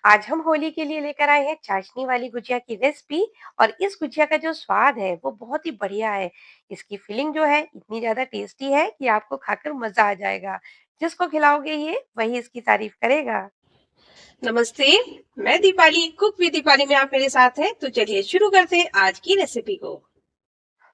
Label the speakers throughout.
Speaker 1: आज हम होली के लिए लेकर आए हैं चाशनी वाली गुजिया की रेसिपी। और इस गुजिया का जो स्वाद है वो बहुत ही बढ़िया है। इसकी फिलिंग जो है इतनी ज्यादा टेस्टी है कि आपको खाकर मजा आ जाएगा। जिसको खिलाओगे ये वही इसकी तारीफ करेगा।
Speaker 2: नमस्ते। मैं दीपाली, कुक विद दीपाली में आप मेरे साथ हैं। तो चलिए शुरू करते हैं आज की रेसिपी को।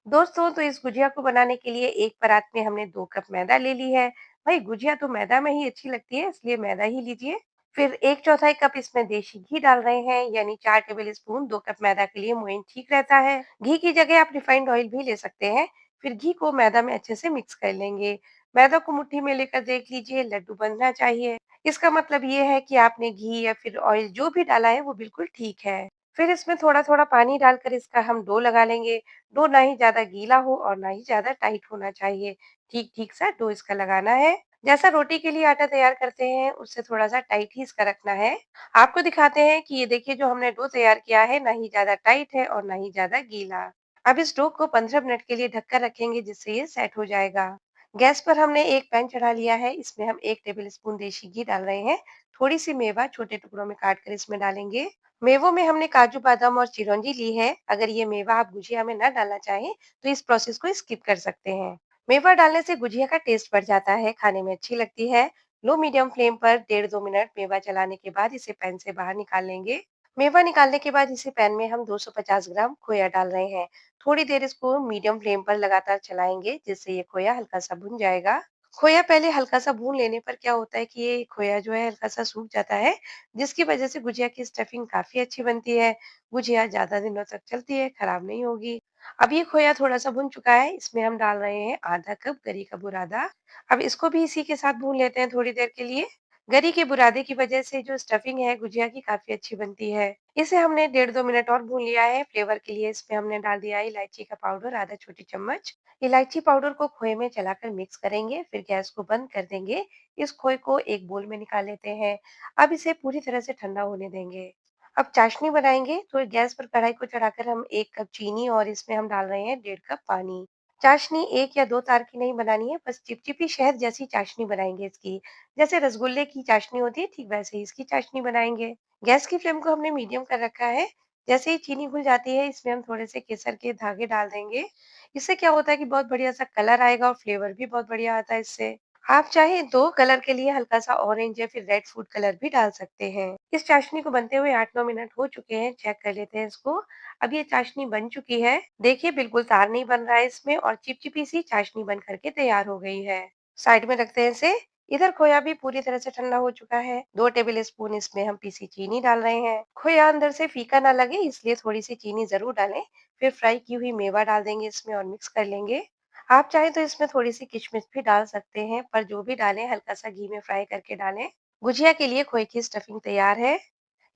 Speaker 1: दोस्तों, तो इस गुजिया को बनाने के लिए एक परात में हमने 2 कप मैदा ले ली है। भाई, गुजिया तो मैदा में ही अच्छी लगती है, इसलिए मैदा ही लीजिए। फिर 1/4 कप इसमें देशी घी डाल रहे हैं, यानी 4 टेबल स्पून। 2 कप मैदा के लिए मुइन ठीक रहता है। घी की जगह आप रिफाइंड ऑयल भी ले सकते हैं। फिर घी को मैदा में अच्छे से मिक्स कर लेंगे। मैदा को मुट्ठी में लेकर देख लीजिए, लड्डू बनना चाहिए। इसका मतलब ये है कि आपने घी या फिर ऑयल जो भी डाला है वो बिल्कुल ठीक है। फिर इसमें थोड़ा थोड़ा पानी डालकर इसका हम डो लगा लेंगे। डो ना ही ज्यादा गीला हो और ना ही ज्यादा टाइट होना चाहिए। ठीक ठीक सा डो इसका लगाना है। जैसा रोटी के लिए आटा तैयार करते हैं उससे थोड़ा सा टाइट ही इसका रखना है। आपको दिखाते हैं कि ये देखिए, जो हमने डो तैयार किया है ना ही ज्यादा टाइट है और ना ही ज्यादा गीला। अब इस डो को 15 मिनट के लिए ढककर रखेंगे, जिससे ये सेट हो जाएगा। गैस पर हमने एक पैन चढ़ा लिया है। इसमें हम 1 टेबल स्पून देशी घी डाल रहे हैं। थोड़ी सी मेवा छोटे टुकड़ों में काट कर इसमें डालेंगे। मेवों में हमने काजू बादाम और चिरौंजी ली है। अगर ये मेवा आप गुजिया में ना डालना चाहें तो इस प्रोसेस को स्किप कर सकते हैं। मेवा डालने से गुजिया का टेस्ट बढ़ जाता है, खाने में अच्छी लगती है। लो मीडियम फ्लेम पर 1.5-2 मिनट मेवा चलाने के बाद इसे पैन से बाहर निकाल लेंगे। मेवा निकालने के बाद इसे पैन में हम 250 ग्राम खोया डाल रहे हैं। थोड़ी देर इसको मीडियम फ्लेम पर लगातार चलाएंगे, जिससे ये खोया हल्का सा भुन जाएगा। खोया पहले हल्का सा भून लेने पर क्या होता है कि ये खोया जो है हल्का सा सूख जाता है, जिसकी वजह से गुजिया की स्टफिंग काफी अच्छी बनती है। गुजिया ज्यादा दिनों तक चलती है, खराब नहीं होगी। अब ये खोया थोड़ा सा भुन चुका है। इसमें हम डाल रहे हैं आधा कप गरी का बुरादा। अब इसको भी इसी के साथ भून लेते हैं थोड़ी देर के लिए। गरी के बुरादे की वजह से जो स्टफिंग है गुजिया की काफी अच्छी बनती है। इसे हमने 1.5-2 मिनट और भून लिया है। फ्लेवर के लिए इसमें हमने डाल दिया है इलायची का पाउडर, आधा छोटी चम्मच। इलायची पाउडर को खोए में चलाकर मिक्स करेंगे, फिर गैस को बंद कर देंगे। इस खोए को एक बोल में निकाल लेते हैं। अब इसे पूरी तरह से ठंडा होने देंगे। अब चाशनी बनाएंगे तो गैस पर कढ़ाई को चढ़ाकर हम 1 कप चीनी और इसमें हम डाल रहे हैं 1.5 कप पानी। चाशनी 1 या 2 तार की नहीं बनानी है, बस चिपचिपी शहद जैसी चाशनी बनाएंगे इसकी। जैसे रसगुल्ले की चाशनी होती है, ठीक वैसे ही इसकी चाशनी बनाएंगे। गैस की फ्लेम को हमने मीडियम कर रखा है। जैसे ही चीनी घुल जाती है, इसमें हम थोड़े से केसर के धागे डाल देंगे। इससे क्या होता है कि बहुत बढ़िया सा कलर आएगा और फ्लेवर भी बहुत बढ़िया आता है इससे। आप चाहें तो कलर के लिए हल्का सा ऑरेंज या फिर रेड फूड कलर भी डाल सकते हैं। इस चाशनी को बनते हुए 8-9 मिनट हो चुके हैं। चेक कर लेते हैं इसको। अब ये चाशनी बन चुकी है। देखिए, बिल्कुल तार नहीं बन रहा है इसमें और चिपचिपी सी चाशनी बन करके तैयार हो गई है। साइड में रखते हैं इसे। इधर खोया भी पूरी तरह से ठंडा हो चुका है। 2 टेबल स्पून इसमें हम पीसी चीनी डाल रहे हैं। खोया अंदर से फीका ना लगे, इसलिए थोड़ी सी चीनी जरूर डालें। फिर फ्राई की हुई मेवा डाल देंगे इसमें और मिक्स कर लेंगे। आप चाहें तो इसमें थोड़ी सी किशमिश भी डाल सकते हैं, पर जो भी डालें हल्का सा घी में फ्राई करके डालें। गुजिया के लिए खोए की स्टफिंग तैयार है।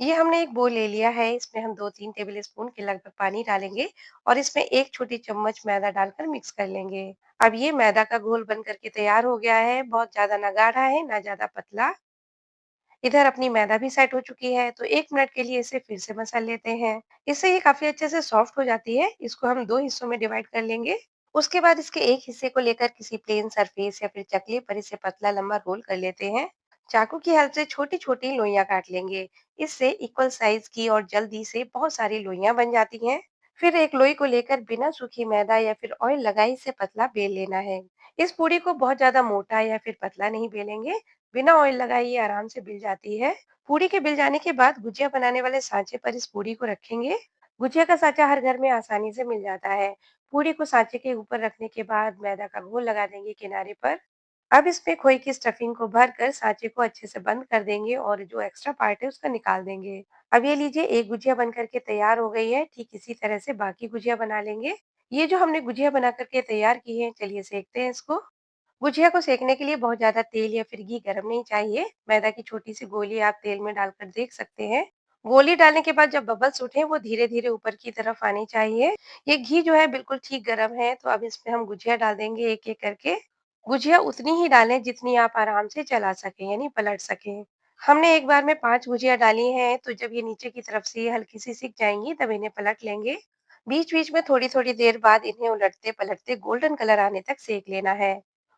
Speaker 1: ये हमने एक बोल ले लिया है। इसमें हम 2-3 टेबल स्पून के लगभग पानी डालेंगे और इसमें एक छोटी चम्मच मैदा डालकर मिक्स कर लेंगे। अब ये मैदा का घोल बन करके तैयार हो गया है। बहुत ज्यादा ना गाढ़ा है ना ज्यादा पतला। इधर अपनी मैदा भी सेट हो चुकी है, तो 1 मिनट के लिए इसे फिर से मसल लेते हैं। इससे ये काफी अच्छे से सॉफ्ट हो जाती है। इसको हम 2 हिस्सों में डिवाइड कर लेंगे। उसके बाद इसके एक हिस्से को लेकर किसी प्लेन सरफेस या फिर चकले पर इसे पतला लंबा रोल कर लेते हैं। चाकू की हेल्प से छोटी छोटी लोइयां काट लेंगे। इससे इक्वल साइज की और जल्दी से बहुत सारी लोइयां बन जाती हैं। फिर एक लोई को लेकर बिना सूखी मैदा या फिर ऑयल लगाए इसे पतला बेल लेना है। इस पूरी को बहुत ज्यादा मोटा या फिर पतला नहीं बेलेंगे। बिना ऑयल लगाए ये आराम से बिल जाती है। पूरी के बिल जाने के बाद गुजिया बनाने वाले सांचे पर इस पूरी को रखेंगे। गुजिया का सांचा हर घर में आसानी से मिल जाता है। पूरी को सांचे के ऊपर रखने के बाद मैदा का घोल लगा देंगे किनारे पर। अब इसमें खोए की स्टफिंग को भरकर सांचे को अच्छे से बंद कर देंगे और जो एक्स्ट्रा पार्ट है उसका निकाल देंगे। अब ये लीजिए, एक गुजिया बन करके तैयार हो गई है। ठीक इसी तरह से बाकी गुजिया बना लेंगे। ये जो हमने गुजिया बना करके तैयार की है, चलिए सेकते हैं इसको। गुजिया को सेकने के लिए बहुत ज्यादा तेल या फिर घी गर्म नहीं चाहिए। मैदा की छोटी सी गोली आप तेल में डालकर देख सकते हैं। गोली डालने के बाद जब बबल्स उठे वो धीरे धीरे ऊपर की तरफ आनी चाहिए। ये घी जो है बिल्कुल ठीक गर्म है, तो अब इसमें हम गुजिया डाल देंगे एक एक करके। गुजिया उतनी ही डालें जितनी आप आराम से चला सकें, यानी पलट सकें। हमने एक बार में 5 गुजिया डाली हैं, तो जब ये नीचे की तरफ से ये हल्की सी सिक जाएंगी तब इन्हें पलट लेंगे। बीच बीच में थोड़ी थोड़ी देर बाद इन्हें उलटते पलटते गोल्डन कलर आने तक सेक लेना है।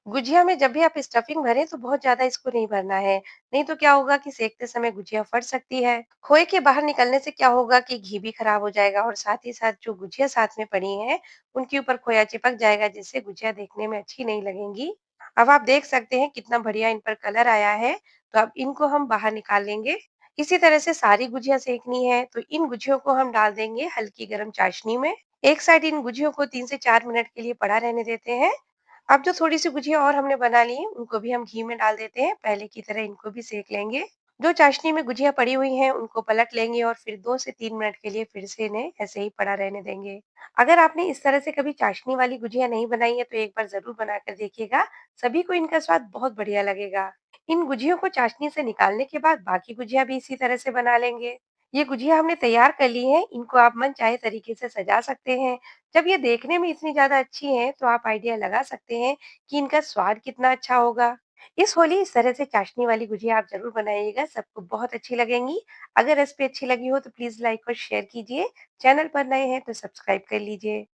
Speaker 1: गुजिया में जब भी आप स्टफिंग भरें तो बहुत ज़्यादा इसको नहीं भरना है, नहीं तो क्या होगा कि सेकते समय गुजिया फट सकती है। खोए के बाहर निकलने से क्या होगा कि घी भी खराब हो जाएगा और साथ ही साथ जो गुजिया साथ में पड़ी हैं, उनके ऊपर खोया चिपक जाएगा जिससे गुजिया देखने में अच्छी नहीं लगेंगी। अब आप देख सकते हैं कितना बढ़िया इन पर कलर आया है, तो अब इनको हम बाहर निकाल लेंगे। इसी तरह से सारी गुजिया सेकनी है, तो इन गुजियों को हम डाल देंगे हल्की गरम चाशनी में। एक साइड इन गुजियों को 3 से 4 मिनट के लिए पड़ा रहने देते हैं। अब जो थोड़ी-सी गुजिया और हमने बना ली हैं, उनको भी हम घी में डाल देते हैं, पहले की तरह इनको भी सेक लेंगे। जो चाशनी में गुजिया पड़ी हुई हैं, उनको पलट लेंगे और फिर 2 से 3 मिनट के लिए फिर से इन्हें ऐसे ही पड़ा रहने देंगे। अगर आपने इस तरह से कभी चाशनी वाली गुजिया नहीं बनाई है, तो एक बार ज़रूर बनाकर देखिएगा, सभी को इनका स्वाद बहुत बढ़िया लगेगा। इन गुजियों को चाशनी से निकालने के बाद बाकी गुजिया भी इसी तरह से बना लेंगे। ये गुजिया हमने तैयार कर ली है, इनको आप मनचाहे तरीके से सजा सकते हैं। जब ये देखने में इतनी ज़्यादा अच्छी हैं, तो आप आइडिया लगा सकते हैं कि इनका स्वाद कितना अच्छा होगा। इस होली इस तरह से चाशनी वाली गुजिया आप ज़रूर बनाइएगा, सबको बहुत अच्छी लगेंगी। अगर रेसिपी अच्छी लगी हो तो प्लीज़ लाइक और शेयर कीजिए। चैनल पर नए हैं तो सब्सक्राइब कर लीजिए।